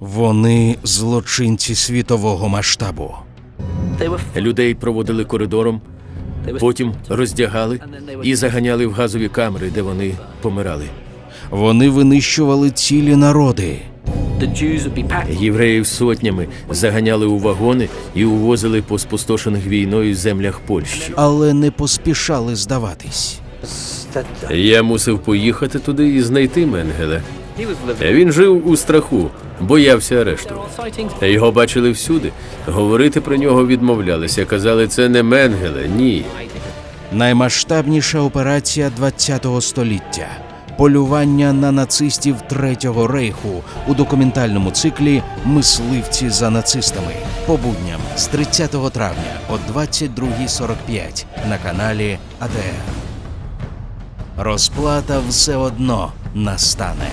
Вони злочинці світового масштабу. Людей проводили коридором, потім роздягали і заганяли в газові камери, де вони помирали. Вони винищували цілі народи. Євреїв сотнями заганяли у вагони і увозили по спустошених війною землях Польщі. Але не поспішали здаватись. Я мусив поїхати туди і знайти Менгеле. Він жив у страху, боявся арешту. Його бачили всюди. Говорити про нього відмовлялися. Казали, це не Менгеле, ні. Наймасштабніша операція ХХ століття. Полювання на нацистів Третього рейху у документальному циклі «Мисливці за нацистами». По будням з 30 травня о 22:45 на каналі АТR. Розплата все одно настане.